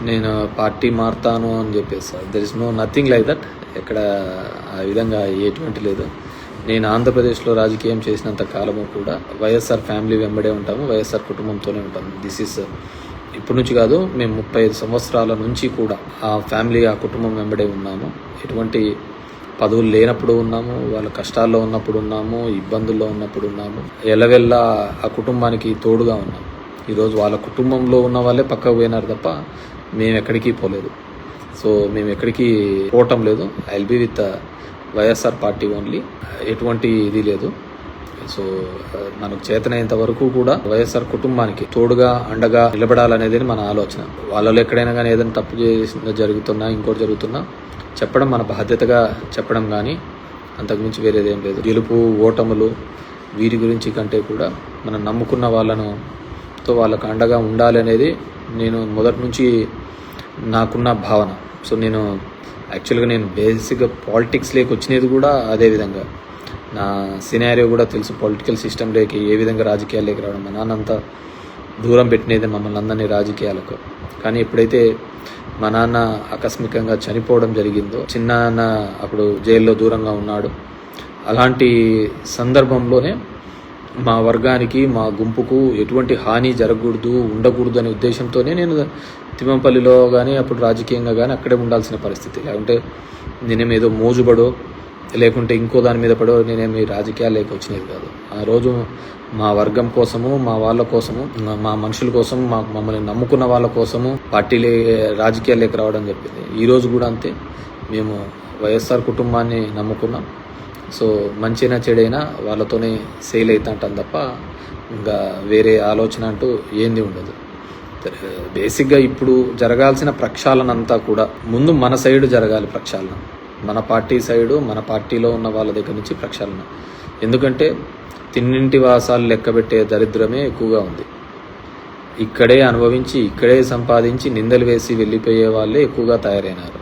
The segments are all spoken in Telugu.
నేను పార్టీ మారుతాను అని చెప్పేసి there is nothing like that. ఎక్కడ ఆ విధంగా ఎటువంటి లేదు. నేను ఆంధ్రప్రదేశ్లో రాజకీయం చేసినంత కాలము కూడా వైఎస్ఆర్ ఫ్యామిలీ వెంబడే ఉంటాము, వైఎస్ఆర్ కుటుంబంతోనే ఉంటాము. దిస్ ఈస్ ఇప్పటి నుంచి కాదు, మేము 35 సంవత్సరాల నుంచి కూడా ఆ ఫ్యామిలీ ఆ కుటుంబం వెంబడే ఉన్నాము. ఎటువంటి పదవులు లేనప్పుడు ఉన్నాము, వాళ్ళ కష్టాల్లో ఉన్నప్పుడు ఉన్నాము, ఇబ్బందుల్లో ఉన్నప్పుడు ఉన్నాము. ఎల్లవెల్లా ఆ కుటుంబానికి తోడుగా ఉన్నాము. ఈరోజు వాళ్ళ కుటుంబంలో ఉన్న వాళ్ళే పక్కకు పోయినారు తప్ప మేము ఎక్కడికి పోలేదు. సో మేము ఎక్కడికి పోవటం లేదు. I will be with YSR party only. ఎటువంటి ఇది లేదు. సో మనకు చేతనైనంత వరకు కూడా వైఎస్ఆర్ కుటుంబానికి తోడుగా అండగా నిలబడాలనేది మన ఆలోచన. వాళ్ళలో ఎక్కడైనా కానీ ఏదైనా తప్పు జరుగుతున్నా ఇంకోటి జరుగుతున్నా చెప్పడం మన బాధ్యతగా చెప్పడం, కానీ అంతకుమించి వేరేదేం లేదు. గెలుపు ఓటములు వీరి గురించి కంటే కూడా మనం నమ్ముకున్న వాళ్ళకు అండగా ఉండాలి అనేది నేను మొదటి నుంచి నాకున్న భావన. సో నేను యాక్చువల్గా బేసిక్గా పాలిటిక్స్లోకి వచ్చినది కూడా అదే విధంగా. నా సినారియో కూడా తెలుసు, పొలిటికల్ సిస్టంలోకి ఏ విధంగా రాజకీయాల్లోకి రావడం. మా నాన్న అంతా దూరం పెట్టినది మమ్మల్ని అందరినీ రాజకీయాలకు. కానీ ఎప్పుడైతే మా నాన్న ఆకస్మికంగా చనిపోవడం జరిగిందో, చిన్నాన్న అప్పుడు జైల్లో దూరంగా ఉన్నాడు. అలాంటి సందర్భంలోనే మా వర్గానికి మా గుంపుకు ఎటువంటి హాని జరగకూడదు ఉండకూడదు అనే ఉద్దేశంతోనే నేను తిమ్మంపల్లిలో కానీ అప్పుడు రాజకీయంగా కానీ అక్కడే ఉండాల్సిన పరిస్థితి. లేకుంటే నేనేమేదో మోజుబడో లేకుంటే ఇంకో దాని మీద పడో నేనేమి రాజకీయాల్లోకి వచ్చినది కాదు. ఆ రోజు మా వర్గం కోసము, మా వాళ్ళ కోసము, మా మనుషుల కోసం, మమ్మల్ని నమ్ముకున్న వాళ్ళ కోసము రాజకీయాల్లోకి రావడం చెప్పింది. ఈరోజు కూడా అంతే. మేము వైఎస్ఆర్ కుటుంబాన్ని నమ్ముకున్నాం. సో మంచినా చెడైనా వాళ్ళతోనే సేల్ అవుతుంటాం తప్ప ఇంకా వేరే ఆలోచన అంటూ ఏంది ఉండదు. బేసిక్గా ఇప్పుడు జరగాల్సిన ప్రక్షాళన అంతా కూడా ముందు మన సైడు జరగాలి. ప్రక్షాళన మన పార్టీ సైడు, మన పార్టీలో ఉన్న వాళ్ళ దగ్గర నుంచి ప్రక్షాళన. ఎందుకంటే తిన్నింటి వాసాలు లెక్కబెట్టే దరిద్రమే ఎక్కువగా ఉంది. ఇక్కడే అనుభవించి ఇక్కడే సంపాదించి నిందలు వేసి వెళ్ళిపోయే వాళ్ళే ఎక్కువగా తయారైనారు.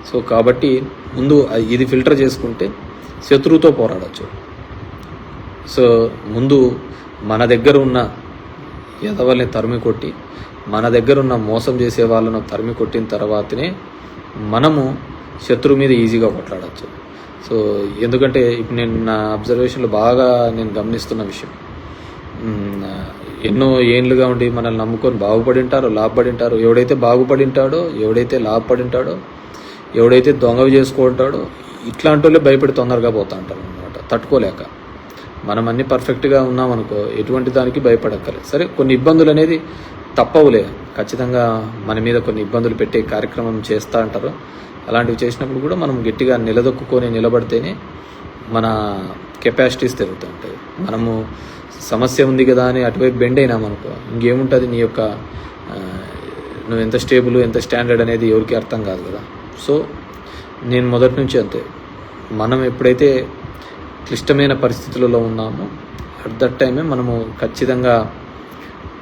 సో కాబట్టి ముందు ఇది ఫిల్టర్ చేసుకుంటే శత్రువుతో పోరాడచ్చు. సో ముందు మన దగ్గర ఉన్న ఎదవల్ని తరిమి కొట్టి, మన దగ్గర ఉన్న మోసం చేసే వాళ్ళను తరిమి కొట్టిన తర్వాతనే మనము శత్రువు మీద ఈజీగా కొట్లాడచ్చు. సో ఎందుకంటే ఇప్పుడు నేను నా అబ్జర్వేషన్లో బాగా నేను గమనిస్తున్న విషయం, ఎన్నో ఏండ్లుగా ఉండి మనల్ని నమ్ముకొని బాగుపడి ఉంటారో లాభపడి ఉంటారో, ఎవడైతే బాగుపడి ఉంటాడో, ఎవడైతే లాభపడి ఉంటాడో, ఎవడైతే దొంగవి చేసుకుంటాడో ఇట్లాంటి వాళ్ళే భయపడి తొందరగా పోతూ ఉంటారు అనమాట, తట్టుకోలేక. మనం అన్నీ పర్ఫెక్ట్గా ఉన్నామనుకో ఎటువంటి దానికి భయపడక్కర్లేదు. సరే కొన్ని ఇబ్బందులు అనేది తప్పవులే, ఖచ్చితంగా మన మీద కొన్ని ఇబ్బందులు పెట్టే కార్యక్రమం చేస్తూ ఉంటారు. అలాంటివి చేసినప్పుడు కూడా మనం గట్టిగా నిలదొక్కుని నిలబడితేనే మన కెపాసిటీస్ తిరుగుతూ ఉంటాయి. మనము సమస్య ఉంది కదా అని అటువైపు బెండ్ అయినామనుకో ఇంకేముంటుంది, నీ యొక్క నువ్వు ఎంత స్టేబుల్ ఎంత స్టాండర్డ్ అనేది ఎవరికి అర్థం కాదు కదా. సో నేను మొదటి నుంచి అంతే, మనం ఎప్పుడైతే క్లిష్టమైన పరిస్థితులలో ఉన్నామో అట్ దట్ టైమే మనము ఖచ్చితంగా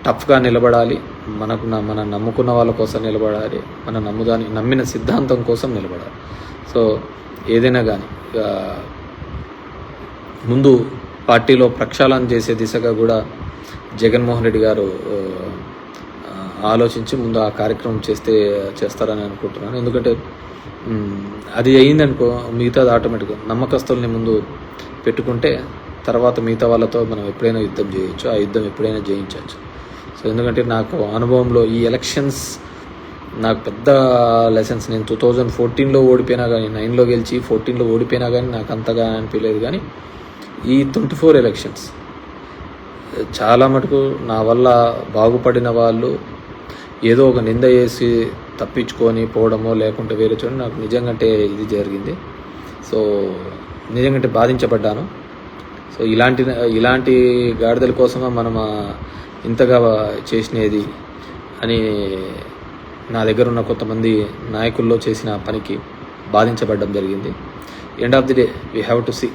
టఫ్గా నిలబడాలి. మన నమ్ముకున్న వాళ్ళ కోసం నిలబడాలి, మన నమ్మిన సిద్ధాంతం కోసం నిలబడాలి. సో ఏదైనా కానీ ముందు పార్టీలో ప్రక్షాళన చేసే దిశగా కూడా జగన్మోహన్ రెడ్డి గారు ఆలోచించి ముందు ఆ కార్యక్రమం చేస్తారని అనుకుంటున్నాను. ఎందుకంటే అది అయిందనుకో మిగతాది ఆటోమేటిక్గా నమ్మకస్తుల్ని ముందు పెట్టుకుంటే తర్వాత మిగతా వాళ్ళతో మనం ఎప్పుడైనా యుద్ధం చేయొచ్చు, ఆ యుద్ధం ఎప్పుడైనా జయించవచ్చు. సో ఎందుకంటే నాకు అనుభవంలో ఈ ఎలక్షన్స్ నాకు పెద్ద లెసన్స్. నేను 2014లో ఓడిపోయినా కానీ, 9లో గెలిచి 14లో ఓడిపోయినా కానీ నాకు అంతగా అనిపించలేదు. కానీ ఈ 24 ఎలక్షన్స్ చాలా మటుకు నా వల్ల బాగుపడిన వాళ్ళు ఏదో ఒక నింద చేసి తప్పించుకొని పోవడమో లేకుంటే వేరే చోట నాకు నిజంగానే ఇది జరిగింది. సో నిజంగా బాధించబడ్డాను. సో ఇలాంటి గాడిదల కోసమా మనం ఇంతగా చేసినది అని నా దగ్గర ఉన్న కొంతమంది నాయకుల్లో చేసిన పనికి బాధించబడడం జరిగింది. End of the day we have to see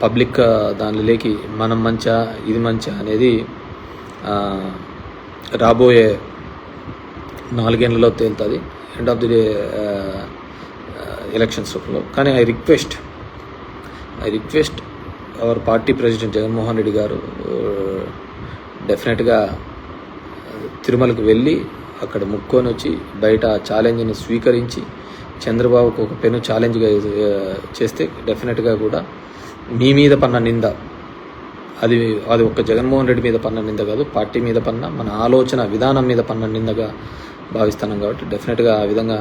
public దానిలోకి మనం మంచా ఇది మంచా అనేది రాబోయే 4 ఏళ్లలో తేలుతుంది. ఎండ్ ఆఫ్ ది డే ఎలక్షన్స్లో. కానీ I request our party president Jaganmohan Reddy గారు డెఫినెట్గా తిరుమలకు వెళ్ళి అక్కడ ముక్కొని వచ్చి బయట ఛాలెంజ్ని స్వీకరించి చంద్రబాబుకు ఒక పెను ఛాలెంజ్గా చేస్తే డెఫినెట్గా కూడా మీ మీద పన్న నింద అది ఒక్క జగన్మోహన్ రెడ్డి మీద పన్న నింద కాదు, పార్టీ మీద పన్న మన ఆలోచన విధానం మీద పన్న నిందగా భావిస్తున్నాం. కాబట్టి డెఫినెట్గా ఆ విధంగా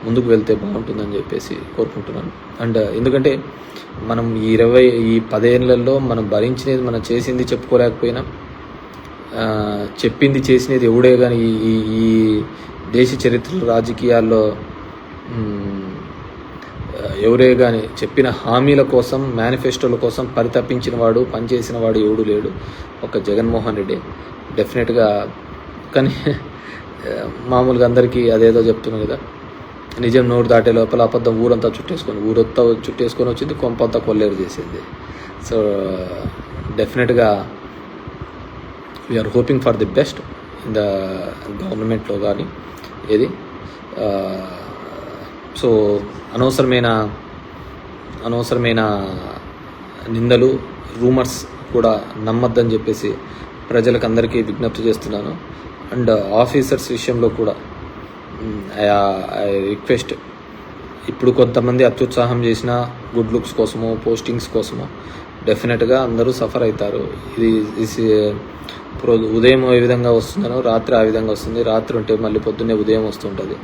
ముందుకు వెళ్తే బాగుంటుందని చెప్పేసి కోరుకుంటున్నాను. అండ్ ఎందుకంటే మనం ఈ 10 ఏళ్లలో మనం భరించినది, మనం చేసింది చెప్పుకోలేకపోయినా చెప్పింది చేసినది ఎవడే కానీ ఈ దేశ చరిత్రలో రాజకీయాల్లో ఎవరే కానీ చెప్పిన హామీల కోసం, మేనిఫెస్టోల కోసం పరితపించిన వాడు, పనిచేసిన వాడు ఎవడు లేడు, ఒక జగన్మోహన్ రెడ్డి. డెఫినెట్గా కానీ మామూలుగా అందరికీ అదేదో చెప్తున్నాను కదా, నిజం నోరు దాటే లోపల అబద్ధం ఊరంతా చుట్టేసుకొని వచ్చింది, కొంపంతా కొల్లేరు చేసింది. సో డెఫినెట్గా we're hoping for the best in the గవర్నమెంట్లో కానీ ఏది. సో అనవసరమైన నిందలు, రూమర్స్ కూడా నమ్మద్దని చెప్పేసి ప్రజలకు అందరికీ విజ్ఞప్తి చేస్తున్నాను. అండ్ ఆఫీసర్స్ విషయంలో కూడా ఐ రిక్వెస్ట్, ఇప్పుడు కొంతమంది అత్యుత్సాహం చేసిన గుడ్ లుక్స్ కోసమో, పోస్టింగ్స్ కోసమో డెఫినెట్గా అందరూ సఫర్ అవుతారు. ఇది ఉదయం ఏ విధంగా వస్తుందనో రాత్రి ఆ విధంగా వస్తుంది, రాత్రి ఉంటే మళ్ళీ పొద్దున్నే ఉదయం వస్తుంటుంది.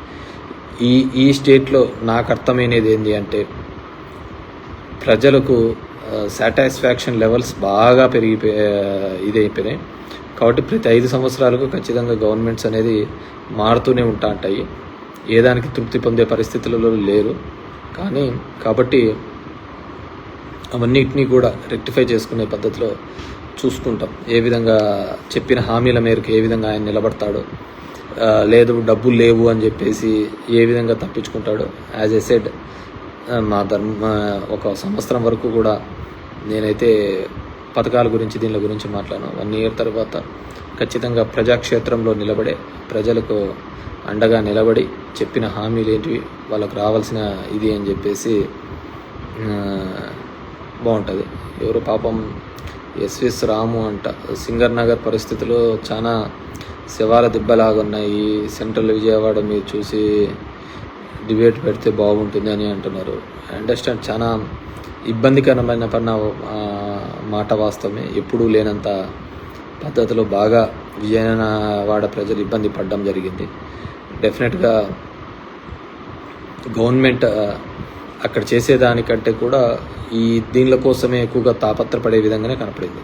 ఈ స్టేట్లో నాకు అర్థమైనది ఏంటి అంటే, ప్రజలకు సాటిస్ఫాక్షన్ లెవెల్స్ బాగా ఇదైపోయినాయి. కాబట్టి ప్రతి 5 సంవత్సరాలకు ఖచ్చితంగా గవర్నమెంట్స్ అనేది మారుతూనే ఉంటాయి. ఏదానికి తృప్తి పొందే పరిస్థితులలో లేరు. కాబట్టి అవన్నిటినీ కూడా రెక్టిఫై చేసుకునే పద్ధతిలో చూసుకుంటాం. ఏ విధంగా చెప్పిన హామీల మేరకు ఏ విధంగా ఆయన నిలబడతాడో, లేదు డబ్బులు లేవు అని చెప్పేసి ఏ విధంగా తప్పించుకుంటాడో. యాజ్ ఎ సెడ్, ఒక సంవత్సరం వరకు కూడా నేనైతే పథకాల గురించి దీని గురించి మాట్లాడాను. 1 year తర్వాత ఖచ్చితంగా ప్రజాక్షేత్రంలో నిలబడే, ప్రజలకు అండగా నిలబడి చెప్పిన హామీలు ఏంటివి, వాళ్ళకు రావాల్సిన ఇది అని చెప్పేసి బాగుంటుంది. ఎవరు పాపం ఎస్విఎస్ రాము అంట, సింగర్ నగర్ పరిస్థితులు చాలా శవాల దిబ్బలాగా ఉన్నాయి, సెంట్రల్ విజయవాడ మీరు చూసి డిబేట్ పెడితే బాగుంటుంది అని అంటున్నారు. అండర్స్టాండ్, చాలా ఇబ్బందికరమైన మాట వాస్తవమే. ఎప్పుడూ లేనంత పద్ధతిలో బాగా విజయవాడ ప్రజలు ఇబ్బంది పడడం జరిగింది. డెఫినెట్గా గవర్నమెంట్ అక్కడ చేసేదానికంటే కూడా దీనిల కోసమే ఎక్కువగా తాపత్రపడే విధంగానే కనపడింది.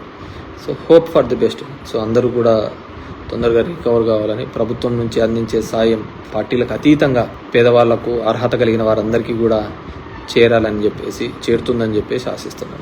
So hope for the best. So అందరూ కూడా తొందరగా రికవర్ కావాలని, ప్రభుత్వం నుంచి అందించే సాయం పార్టీలకు అతీతంగా పేదవాళ్లకు, అర్హత కలిగిన వారందరికీ కూడా చేరుతుందని చెప్పేసి ఆశిస్తున్నాను.